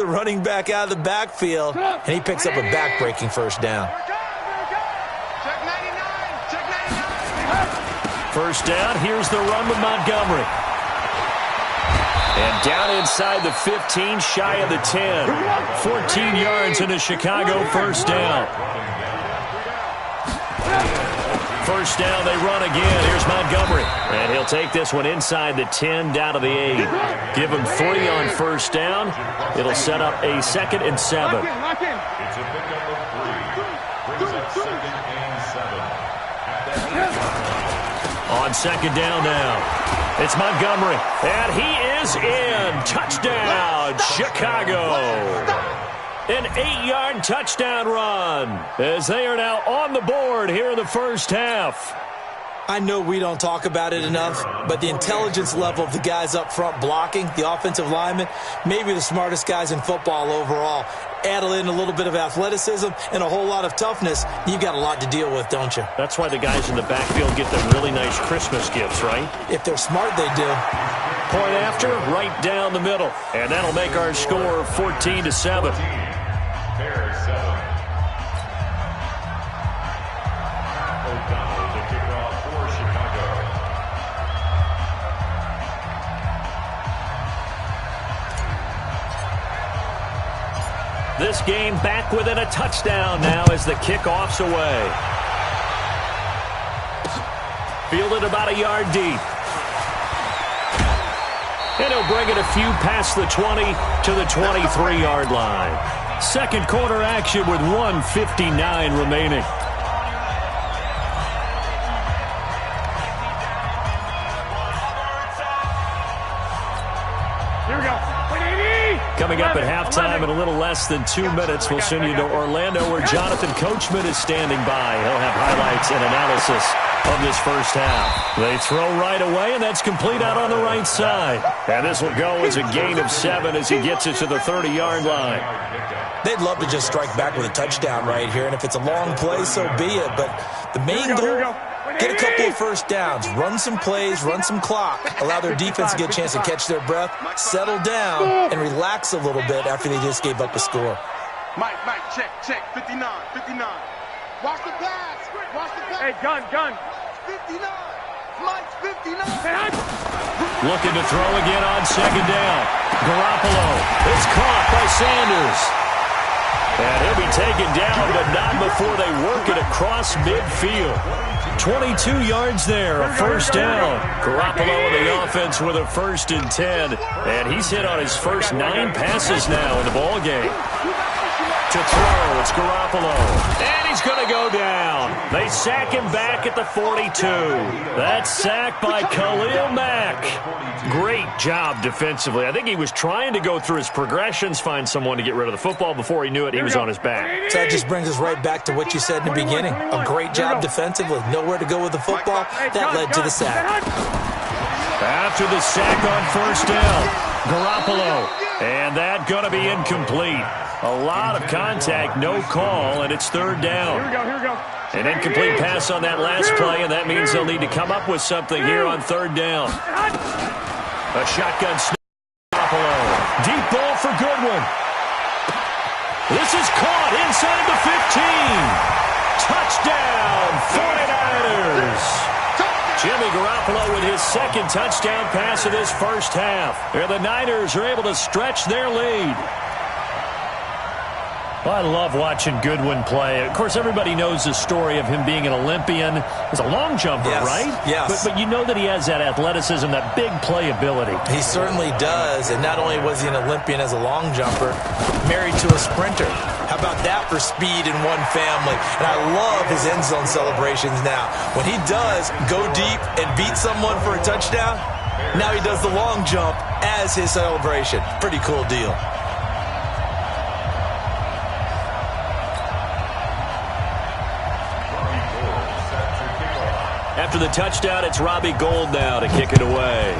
the running back out of the backfield, and he picks up a back-breaking first down. First down, here's the run with Montgomery. And down inside the 15, shy of the 10. 14 yards into Chicago, first down. First down, they run again. Here's Montgomery. And he'll take this one inside the 10, down to the 8. Give him 3 on first down. It'll set up a 2nd and 7. Lock in. It's a pickup of 3. Brings us 2nd and 7. On 2nd down now. It's Montgomery. And he is in. Touchdown, Chicago. An 8-yard touchdown run as they are now on the board here in the first half. I know we don't talk about it enough, but the intelligence level of the guys up front blocking, the offensive linemen, maybe the smartest guys in football overall. Add in a little bit of athleticism and a whole lot of toughness, you've got a lot to deal with, don't you? That's why the guys in the backfield get them really nice Christmas gifts, right? If they're smart, they do. Point after, right down the middle. And that'll make our score 14-7. Bears 7. O'Donnell to kick off for Chicago. This game back within a touchdown now as the kickoff's away. Fielded about a yard deep. And he'll bring it a few past the 20 to the 23-yard line. Second quarter action with 1:59 remaining. Here we go. Coming up at halftime in a little less than 2 minutes, we'll send you to Orlando where Jonathan Coachman is standing by. He'll have highlights and analysis of this first half. They throw right away, and that's complete out on the right side. And this will go as a gain of 7 as he gets it to the 30-yard line. They'd love to just strike back with a touchdown right here, and if it's a long play, so be it. But the main goal, get a couple of first downs, run some plays, run some clock, allow their defense to get a chance to catch their breath, settle down, and relax a little bit after they just gave up a score. Mike, check, 59. Watch the pass. Hey, gun. 59. Mike's 59. Looking to throw again on second down. Garoppolo is caught by Sanders. And he'll be taken down, but not before they work it across midfield. 22 yards there, a first down. Garoppolo in the offense with a 1st and 10. And he's hit on his first 9 passes now in the ballgame. To throw, it's Garoppolo. And he's going to go down. They sack him back at the 42. That's sacked by Khalil Mack. Great job defensively. I think he was trying to go through his progressions, find someone to get rid of the football. Before he knew it, he was on his back. So that just brings us right back to what you said in the beginning. A great job defensively. Nowhere to go with the football. That led to the sack. After the sack on first down, Garoppolo. And that going to be incomplete. A lot of contact, no call, and it's third down. Here we go. An incomplete pass on that last play, and that means they'll need to come up with something here on third down. A shotgun snap. Garoppolo. Deep ball for Goodwin. This is caught inside the 15. Touchdown, 49ers. Jimmy Garoppolo with his second touchdown pass of this first half. And the Niners are able to stretch their lead. Well, I love watching Goodwin play. Of course, everybody knows the story of him being an Olympian. He's a long jumper, right? Yes. But you know that he has that athleticism, that big play ability. He certainly does. And not only was he an Olympian as a long jumper, married to a sprinter. How about that for speed in one family? And I love his end zone celebrations now. When he does go deep and beat someone for a touchdown, now he does the long jump as his celebration. Pretty cool deal. After the touchdown, it's Robbie Gould now to kick it away.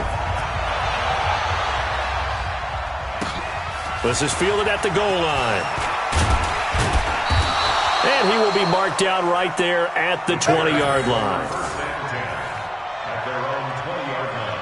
This is fielded at the goal line. And he will be marked down right there at the 20-yard line. At their own 20-yard line.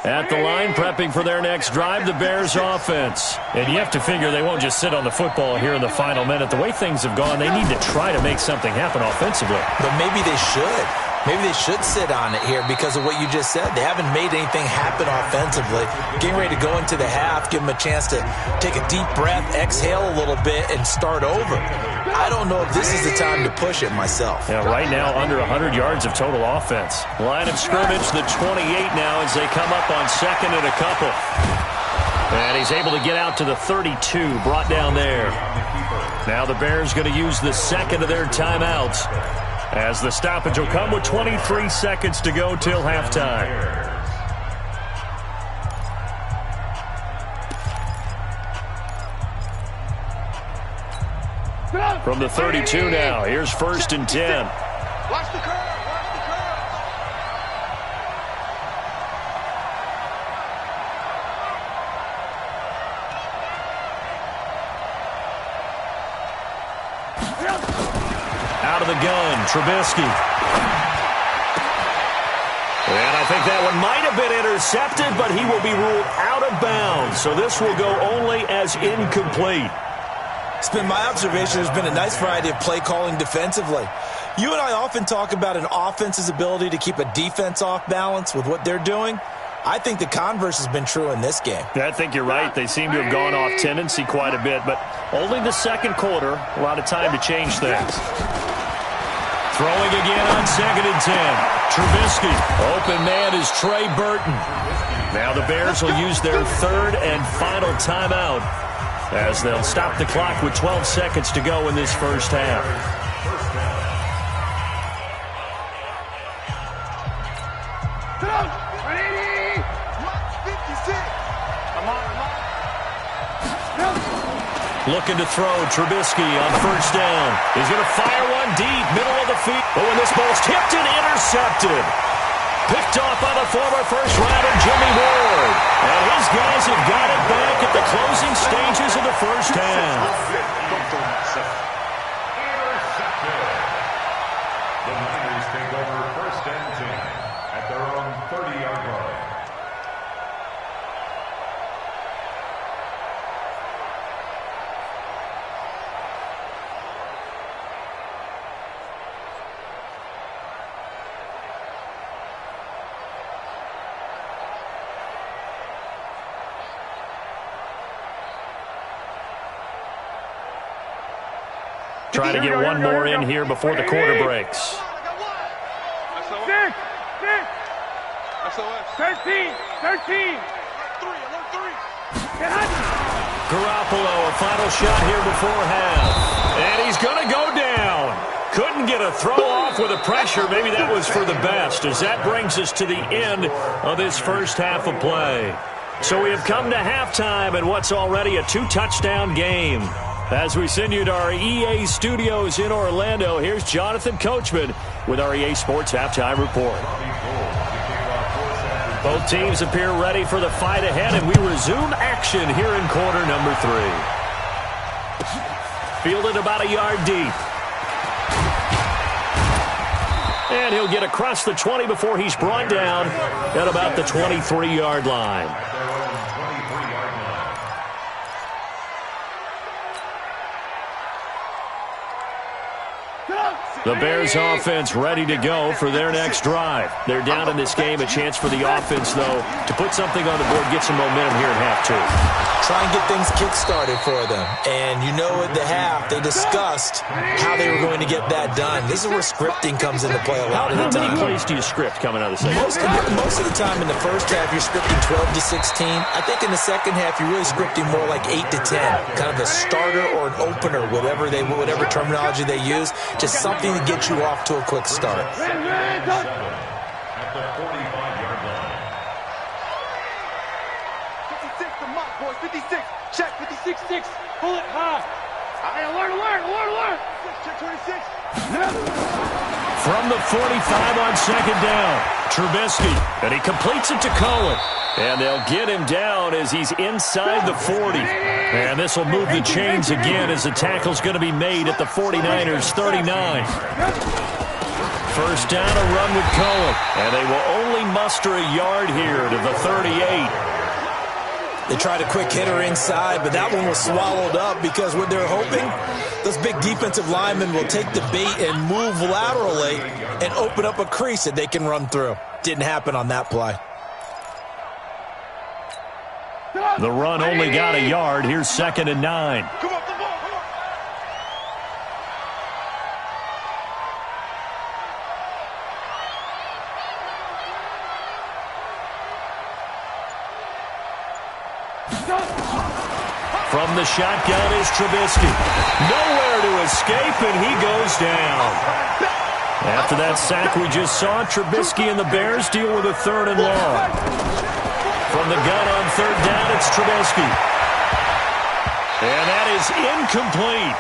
At the line, prepping for their next drive, the Bears offense. And you have to figure they won't just sit on the football here in the final minute. The way things have gone, they need to try to make something happen offensively. But maybe they should. Maybe they should sit on it here because of what you just said. They haven't made anything happen offensively. Getting ready to go into the half, give them a chance to take a deep breath, exhale a little bit, and start over. I don't know if this is the time to push it myself. Yeah, right now under 100 yards of total offense. Line of scrimmage, the 28 now as they come up on second and a couple. And he's able to get out to the 32, brought down there. Now the Bears going to use the second of their timeouts, as the stoppage will come with 23 seconds to go till halftime. From the 32 now, here's 1st and 10. Watch the curve. Watch the curve. Out of the gun, Trubisky. And I think that one might have been intercepted, but he will be ruled out of bounds. So this will go only as incomplete. It's been my observation there's been a nice variety of play calling defensively. You and I often talk about an offense's ability to keep a defense off balance with what they're doing. I think the converse has been true in this game. I think you're right. They seem to have gone off tendency quite a bit, but only the second quarter, a lot of time to change things. Throwing again on 2nd and 10. Trubisky. Open man is Trey Burton. Now the Bears will use their 3rd and final timeout, as they'll stop the clock with 12 seconds to go in this first half. Looking to throw, Trubisky on 1st down. He's going to fire one deep, middle of the field. Oh, and this ball's tipped and intercepted. Picked off by the former first-rounder Jimmy Ward. And his guys have got it back at the closing stages of the first half. Intercepted. The Niners take over 1st and 10 at their own 30-yard line. Try to get one more in here before the quarter breaks. 13. Garoppolo, a final shot here before half. And he's going to go down. Couldn't get a throw off with the pressure. Maybe that was for the best, as that brings us to the end of this first half of play. So we have come to halftime in what's already a 2-touchdown game. As we send you to our EA studios in Orlando, here's Jonathan Coachman with our EA Sports Halftime Report. Both teams appear ready for the fight ahead, and we resume action here in quarter number 3. Fielded about a yard deep. And he'll get across the 20 before he's brought down at about the 23-yard line. The Bears offense ready to go for their next drive. They're down in this game. A chance for the offense, though, to put something on the board, get some momentum here in half 2. Try and get things kick-started for them. And you know at the half, they discussed how they were going to get that done. This is where scripting comes into play a lot of the time. How many plays do you script coming out of the second? Most of the time in the first half, you're scripting 12 to 16. I think in the second half, you're really scripting more like 8 to 10. Kind of a starter or an opener, whatever terminology they use. Just something to get you off to a quick start. At the 45-yard line. 56 to Mott, boys. 56. Check. 56-6. Pull it high. Alert. Check 26. From the 45 on 2nd down, Trubisky. And he completes it to Cohen. And they'll get him down as he's inside the 40. And this will move the chains again as the tackle's going to be made at the 49ers' 39. First down, a run with Cohen. And they will only only muster a yard here to the 38. They tried a quick hitter inside, but that one was swallowed up because what they're hoping, those big defensive linemen will take the bait and move laterally and open up a crease that they can run through. Didn't happen on that play. The run only got a yard. Here's 2nd and 9. From the shotgun is Trubisky. Nowhere to escape, and he goes down. After that sack we just saw, Trubisky and the Bears deal with a 3rd and long. From the gun on 3rd down, it's Trubisky. And that is incomplete.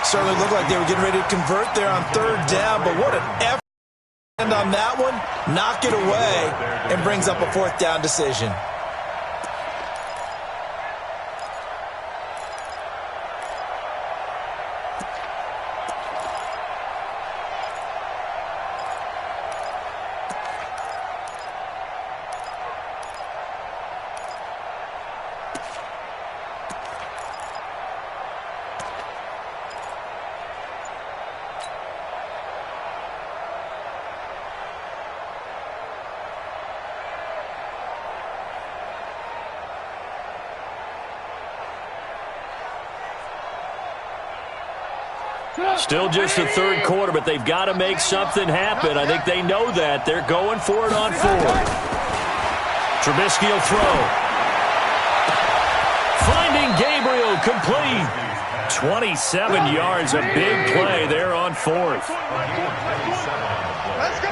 Certainly looked like they were getting ready to convert there on 3rd down, but what an effort on that one. Knock it away and brings up a 4th down decision. Still just the 3rd quarter, but they've got to make something happen. I think they know that. They're going for it on 4th. Trubisky will throw. Finding Gabriel, complete. 27 yards, a big play there on 4th. Let's go.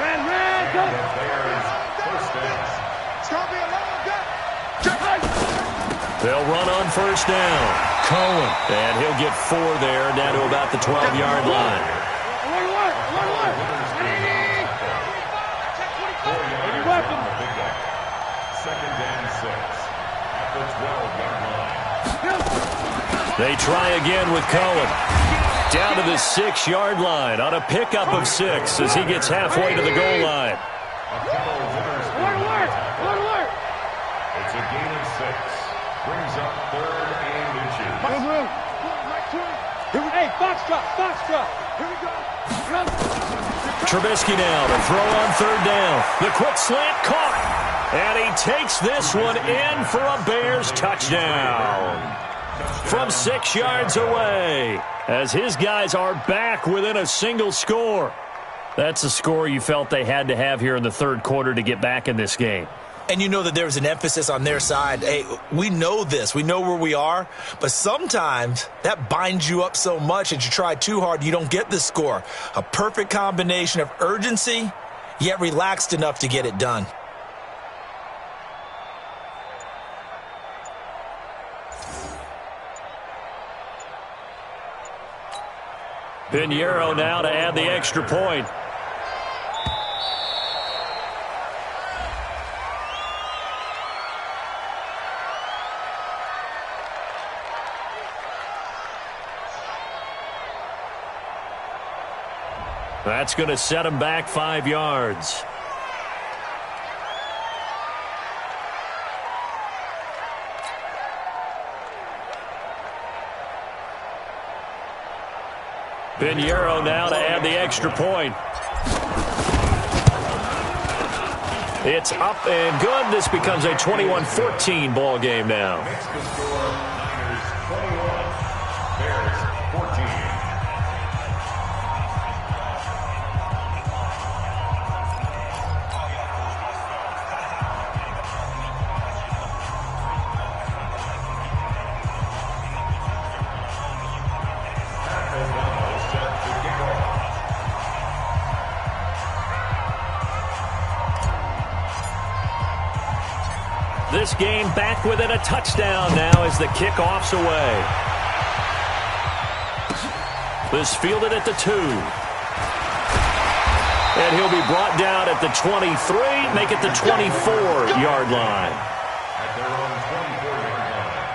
They'll run on 1st down. Cohen. And he'll get 4 there, down to about the 12-yard line. They try again with Cohen. Down to the 6-yard line on a pickup of 6 as he gets halfway to the goal line. It's a gain of 6. Brings up 3rd and inches. Hey, box drop. Here we go. Trubisky now to throw on 3rd down. The quick slant caught. And he takes this one in for a Bears touchdown. From 6 yards away, as his guys are back within a single score. That's a score you felt they had to have here in the 3rd quarter to get back in this game. And you know that there's an emphasis on their side. Hey, we know this. We know where we are. But sometimes that binds you up so much that you try too hard, you don't get the score. A perfect combination of urgency, yet relaxed enough to get it done. Pinheiro now to add the extra point. That's going to set him back 5 yards. Pinheiro now to add the extra point. It's up and good. This becomes a 21-14 ball game now. Makes the score Niners 21, Bears 14. This game back within a touchdown now as the kickoff's away. This fielded at the 2. And he'll be brought down at the 23, make it the 24-yard line. At their own 24-yard line.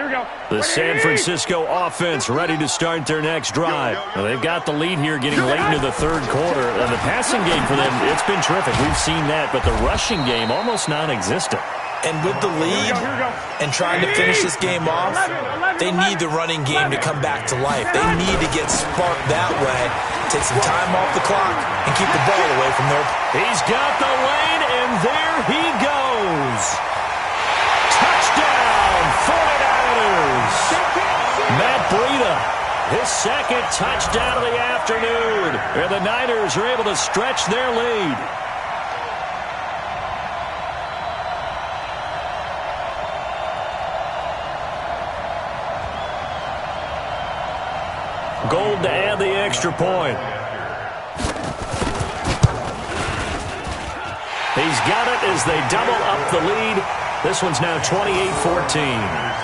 here we go. The San Francisco offense ready to start their next drive. Now, they've got the lead here getting late into the third quarter. And the passing game for them, it's been terrific. We've seen that, but the rushing game almost non-existent. And with the lead and trying to finish this game off, they need the running game to come back to life. They need to get sparked that way, take some time off the clock, and keep the ball away from their... He's got the lane, and there he goes. Touchdown, 49ers. Matt Breida, his second touchdown of the afternoon. And the Niners are able to stretch their lead. Gold to add the extra point. He's got it as they double up the lead. This one's now 28-14.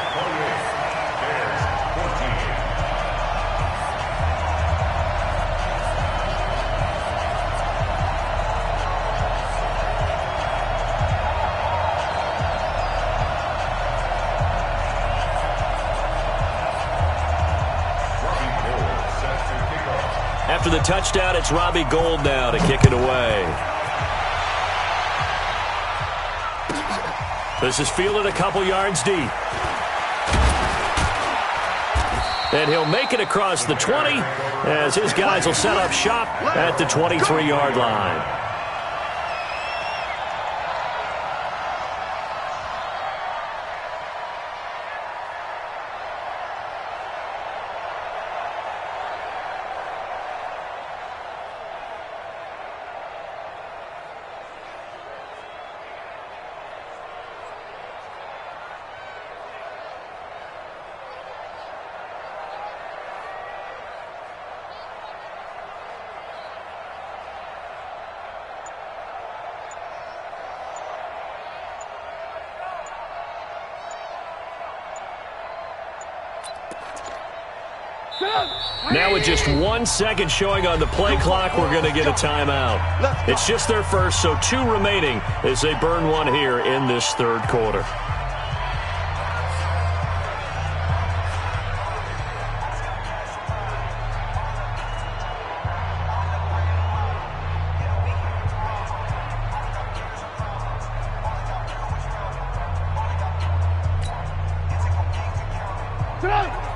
After the touchdown, it's Robbie Gould now to kick it away. This is fielded a couple yards deep. And he'll make it across the 20 as his guys will set up shop at the 23-yard line. Now with just 1 second showing on the play clock, we're going to get a timeout. It's just their first, so 2 remaining as they burn one here in this third quarter.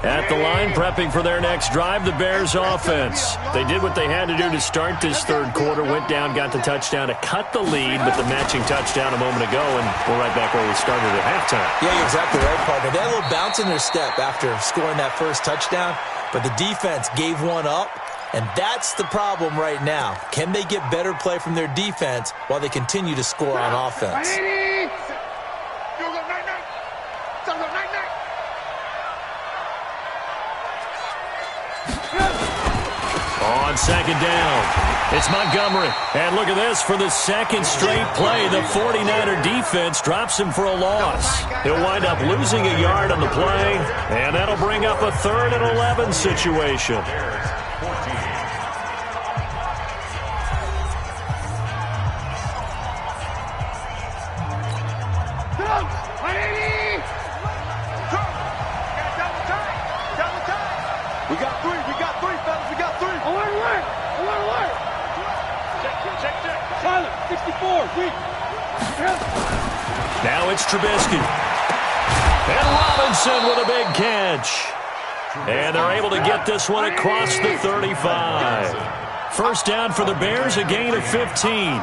At the line, prepping for their next drive, the Bears offense. They did what they had to do to start this third quarter, went down, got the touchdown to cut the lead, but the matching touchdown a moment ago, and we're right back where we started at halftime. Yeah, you're exactly right, partner. They had a little bounce in their step after scoring that first touchdown, but the defense gave one up, and that's the problem right now. Can they get better play from their defense while they continue to score on offense? On second down, it's Montgomery. And look at this, for the second straight play, the 49er defense drops him for a loss. He'll wind up losing a yard on the play, and that'll bring up a 3rd and 11 situation. We got three, fellas. We got 3. Alert. Check. Tyler, 64, weak. Now it's Trubisky. And Robinson with a big catch. And they're able to get this one across the 35. First down for the Bears, a gain of 15.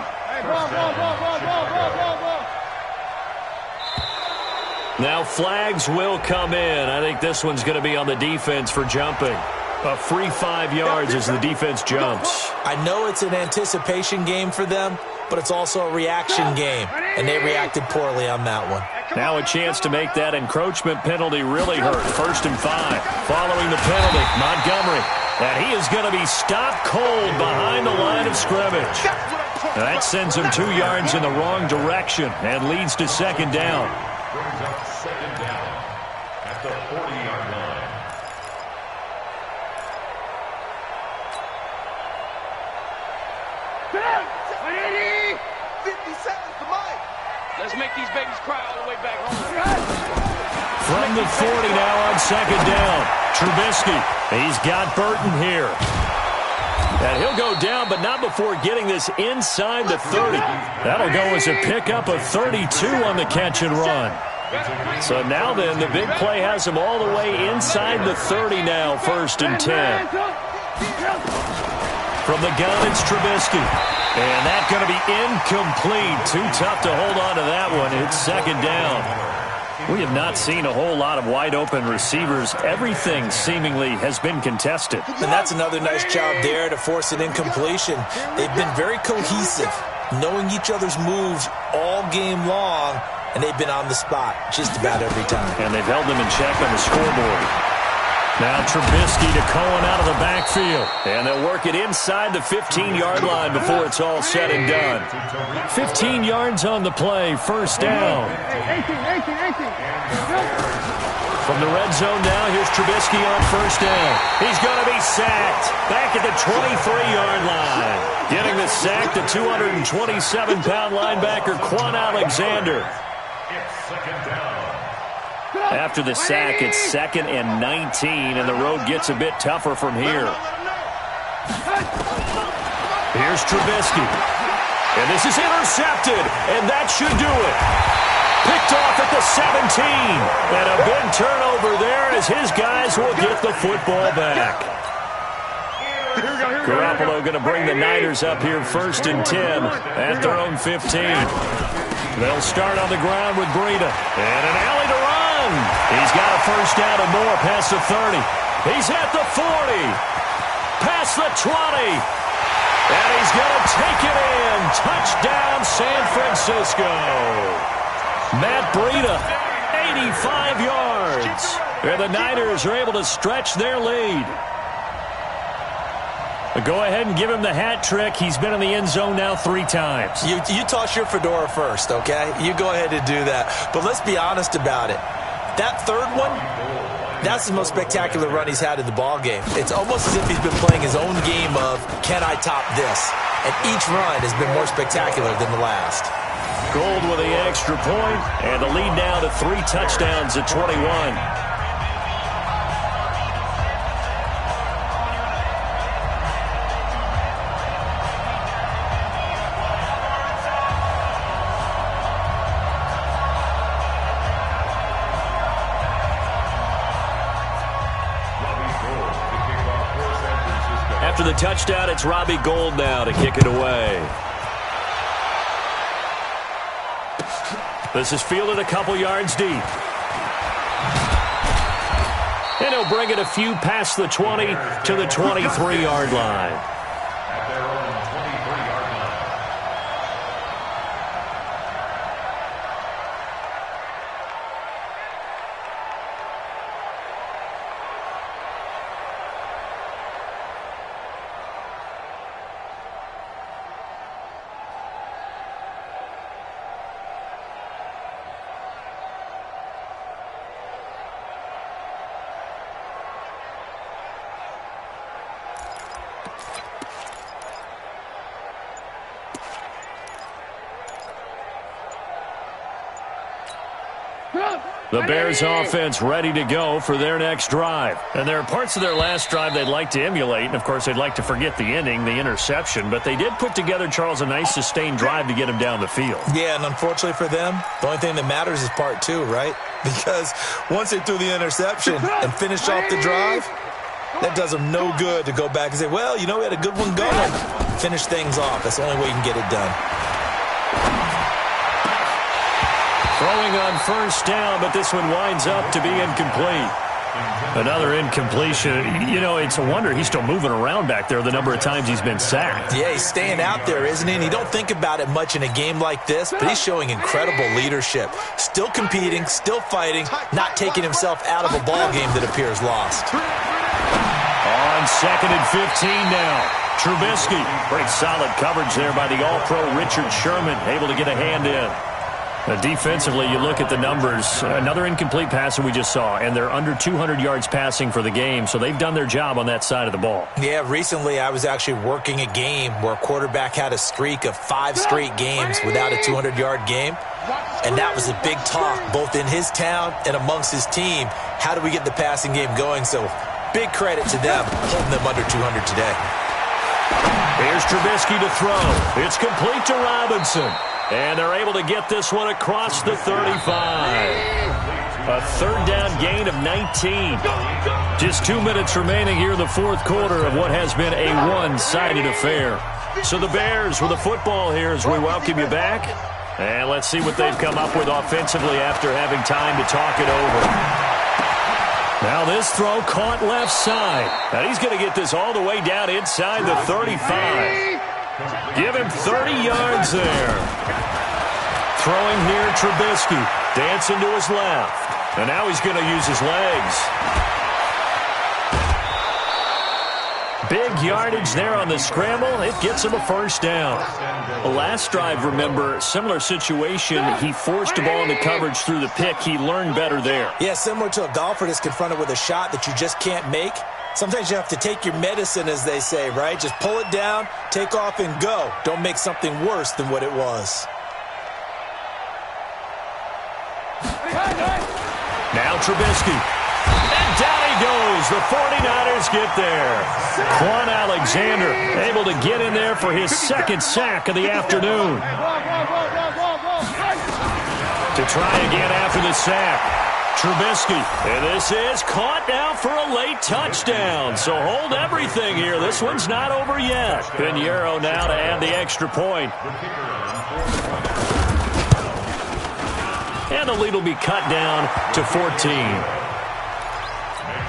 Now flags will come in. I think this one's going to be on the defense for jumping. A free 5 yards as the defense jumps. I know it's an anticipation game for them, but it's also a reaction game, and they reacted poorly on that one. Now a chance to make that encroachment penalty really hurt. 1st and 5. Following the penalty, Montgomery. And he is going to be stopped cold behind the line of scrimmage. Now that sends him 2 yards in the wrong direction and leads to second down. Brings up second down at the 40-yard line. Let's make these babies cry all the way back home. From the 40 now on second down. Trubisky. He's got Burton here. And he'll go down, but not before getting this inside the 30. That'll go as a pickup of 32 on the catch and run. So now then, the big play has him all the way inside the 30 now, 1st and 10. From the gun, it's Trubisky. And that's going to be incomplete. Too tough to hold on to that one. It's second down. We have not seen a whole lot of wide-open receivers. Everything seemingly has been contested. And that's another nice job there to force an incompletion. They've been very cohesive, knowing each other's moves all game long, and they've been on the spot just about every time. And they've held them in check on the scoreboard. Now Trubisky to Cohen out of the backfield. And they'll work it inside the 15-yard line before it's all said and done. 15 yards on the play, 1st down. From the red zone now, here's Trubisky on 1st down. He's going to be sacked. Back at the 23-yard line. Getting the sack, the 227-pound linebacker, Quan Alexander. After the sack, it's 2nd and 19, and the road gets a bit tougher from here. Here's Trubisky. And this is intercepted, and that should do it. Picked off at the 17. And a big turnover there as his guys will get the football back. Garoppolo going to bring the Niners up here 1st and 10 at their own 15. They'll start on the ground with Breida. And an alley to run. He's got a 1st down and more past the 30. He's at the 40. Past the 20. And he's going to take it in. Touchdown, San Francisco. Matt Breida, 85 yards. And the Niners are able to stretch their lead. But go ahead and give him the hat trick. He's been in the end zone now 3 times. You toss your fedora first, okay? You go ahead and do that. But let's be honest about it. That 3rd one, that's the most spectacular run he's had in the ballgame. It's almost as if he's been playing his own game of, can I top this? And each run has been more spectacular than the last. Gold with the extra point, and the lead now to 3 touchdowns at 21. After the touchdown, it's Robbie Gould now to kick it away. This is fielded a couple yards deep. And he'll bring it a few past the 20 to the 23-yard line. At their own 23-yard line. The Bears offense ready to go for their next drive. And there are parts of their last drive they'd like to emulate. And, of course, they'd like to forget the ending, the interception. But they did put together, Charles, a nice sustained drive to get him down the field. Yeah, and unfortunately for them, the only thing that matters is part 2, right? Because once they threw the interception and finished off the drive, that does them no good to go back and say, well, you know, we had a good one going. Finish things off. That's the only way you can get it done. Throwing on 1st down, but this one winds up to be incomplete. Another incompletion. You know, it's a wonder he's still moving around back there the number of times he's been sacked. Yeah, he's staying out there, isn't he? And you don't think about it much in a game like this, but he's showing incredible leadership. Still competing, still fighting, not taking himself out of a ball game that appears lost. On 2nd and 15 now. Trubisky. Great solid coverage there by the All-Pro Richard Sherman, able to get a hand in. Defensively, you look at the numbers. Another incomplete pass that we just saw, and they're under 200 yards passing for the game, so they've done their job on that side of the ball. Yeah, recently I was actually working a game where a quarterback had a streak of 5 straight games without a 200-yard game, and that was a big talk, both in his town and amongst his team. How do we get the passing game going? So big credit to them, holding them under 200 today. Here's Trubisky to throw. It's complete to Robinson. And they're able to get this one across the 35. A third down gain of 19. Just 2 minutes remaining here in the fourth quarter of what has been a one-sided affair. So the Bears with the football here as we welcome you back. And let's see what they've come up with offensively after having time to talk it over. Now this throw caught left side. And he's going to get this all the way down inside the 35. Give him 30 yards there. Throwing near Trubisky. Dancing to his left. And now he's going to use his legs. Big yardage there on the scramble. It gets him a first down. The last drive, remember, similar situation. He forced the ball into coverage through the pick. He learned better there. Yeah, similar to a golfer that's confronted with a shot that you just can't make. Sometimes you have to take your medicine, as they say, right? Just pull it down, take off, and go. Don't make something worse than what it was. Now Trubisky. And down he goes. The 49ers get there. Quan Alexander able to get in there for his second sack of the afternoon. To try again after the sack. Trubisky, and this is caught now for a late touchdown. So hold everything here. This one's not over yet. Pinheiro now to add the extra point. And the lead will be cut down to 14. Makes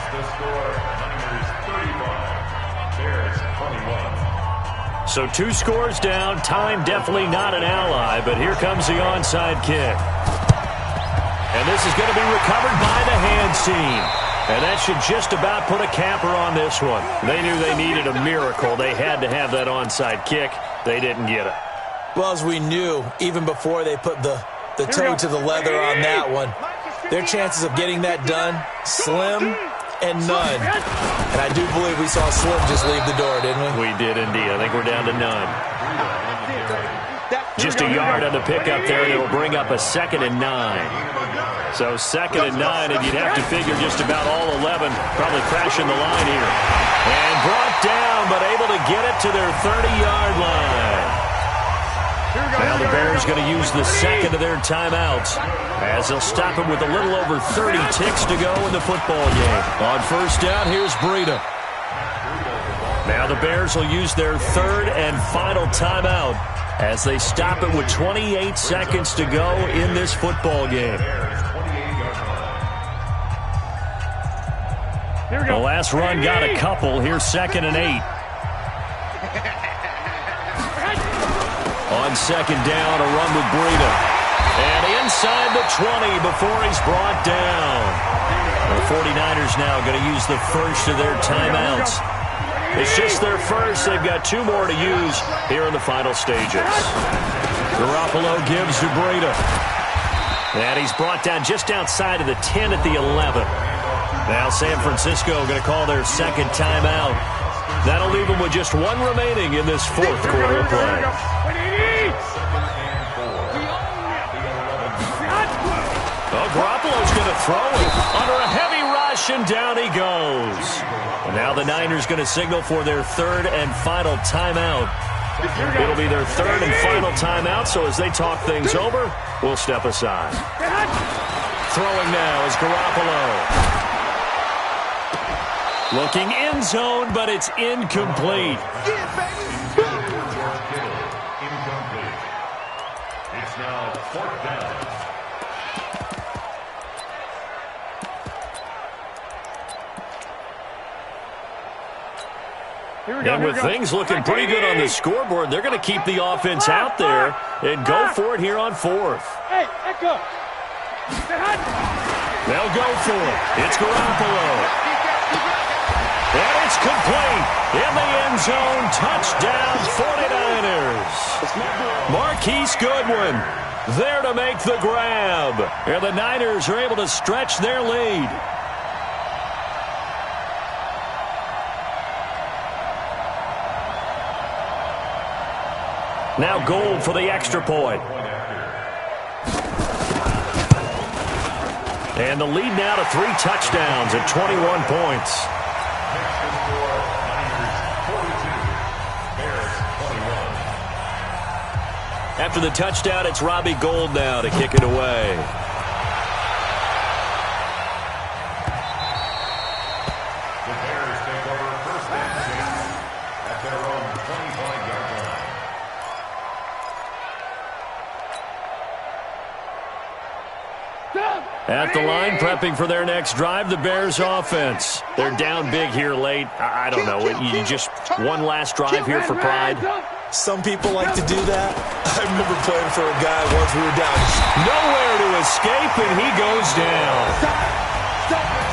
the score Niners 35, Bears 21. So 2 scores down. Time definitely not an ally, but here comes the onside kick. And this is going to be recovered by the hands team. And that should just about put a capper on this one. They knew they needed a miracle. They had to have that onside kick. They didn't get it. Well, as we knew, even before they put the toe to the leather on that one, their chances of getting that done, slim and none. And I do believe we saw Slim just leave the door, didn't we? We did indeed. I think we're down to none. Just a yard on the pickup there, and it'll bring up a 2nd and 9. So 2nd and 9, and you'd have to figure just about all 11 probably crashing the line here. And brought down, but able to get it to their 30-yard line. Now the Bears going to use the second of their timeouts as they'll stop him with a little over 30 ticks to go in the football game. On first down, here's Breida. Now the Bears will use their third and final timeout as they stop it with 28 seconds to go in this football game. The last run got a couple. Here's 2nd and 8. On 2nd down, a run with Breida. And inside the 20 before he's brought down. The 49ers now going to use the first of their timeouts. It's just their first. They've got 2 more to use here in the final stages. Garoppolo gives to Breida. And he's brought down just outside of the 10 at the 11. Now San Francisco going to call their second timeout. That'll leave them with just 1 remaining in this fourth quarter of play. Oh, Garoppolo's going to throw it under a heavy rush, and down he goes. And now the Niners going to signal for their third and final timeout. It'll be their third and final timeout, so as they talk things over, we'll step aside. Throwing now is Garoppolo. Looking end zone, but it's incomplete. Incomplete. It's now 4th down. And with things looking pretty good on the scoreboard, they're going to keep the offense out there and go for it here on 4th. Hey, Echo. They'll go for it. It's Garoppolo. And it's complete. In the end zone, touchdown 49ers. Marquise Goodwin. There to make the grab. And the Niners are able to stretch their lead. Now Gold for the extra point. And the lead now to 3 touchdowns at 21 points. After the touchdown, it's Robbie Gould now to kick it away. The Bears take over first and 10 at their own 25-yard line. At the line, prepping for their next drive, the Bears offense. They're down big here late. I don't know. You just one last drive here for pride. Some people like to do that. I remember playing for a guy once we were down. Nowhere to escape, and he goes down.